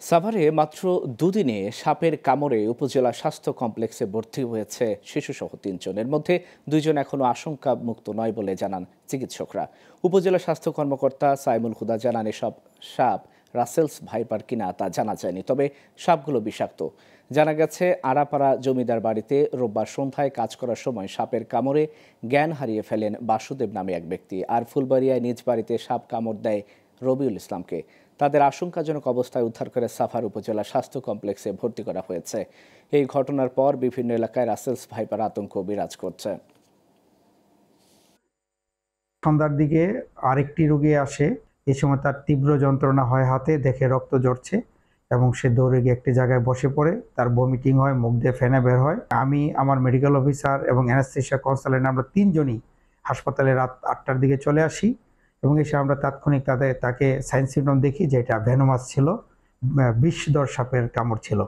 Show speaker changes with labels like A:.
A: সাভারে মাত্র দুদিনে সাপের কামড়ে উপজেলা স্বাস্থ্য কমপ্লেক্সে ভর্তি হয়েছে শিশুসহ ৩ জন। এর মধ্যে ২ জন এখনও আশঙ্কা মুক্ত নয় বলে জানান চিকিৎসকরা। উপজেলা স্বাস্থ্য কর্মকর্তা সাইমুল হুদা জানান, এসব সাপ রাসেলস ভাইপার কিনা তা জানা যায়নি, তবে সাপগুলো বিষাক্ত। জানা গেছে, আড়াপাড়া জমিদার বাড়িতে রোববার সন্ধ্যায় কাজ করার সময় সাপের কামড়ে জ্ঞান হারিয়ে ফেলেন বাসুদেব নামে এক ব্যক্তি। আর ফুলবাড়িয়ায় নিজ বাড়িতে সাপ কামড় দেয় রবিউল ইসলামকে। তাদের আশঙ্কাজনক অবস্থায় উদ্ধার করে সাভার উপজেলা স্বাস্থ্য কমপ্লেক্সে ভর্তি করা হয়েছে। এই ঘটনার পর বিভিন্ন এলাকায় রাসেলস ভাইপার আতঙ্ক বিরাজ করছে।
B: সন্ধ্যার দিকে আরেকটি রোগী আসে। এই সময় তার তীব্র যন্ত্রণা হয়, হাতে দেখে রক্ত ঝরছে এবং সে দৌড়ে গিয়ে একটি জায়গায় বসে পড়ে। তার বমিটিং হয়, মুখ দিয়ে ফেনা বের হয়। আমি, আমার মেডিকেল অফিসার এবং অ্যানেস্থেশিয়া কনসালটেন্ট আমরা ৩ জনই হাসপাতালে রাত ৮টার দিকে চলে আসি এবং এসে আমরা তাৎক্ষণিক তাকে সাইন সিম্পটম দেখি যে এটা ভেনোমাস ছিল, বিষধর সাপের কামড় ছিল।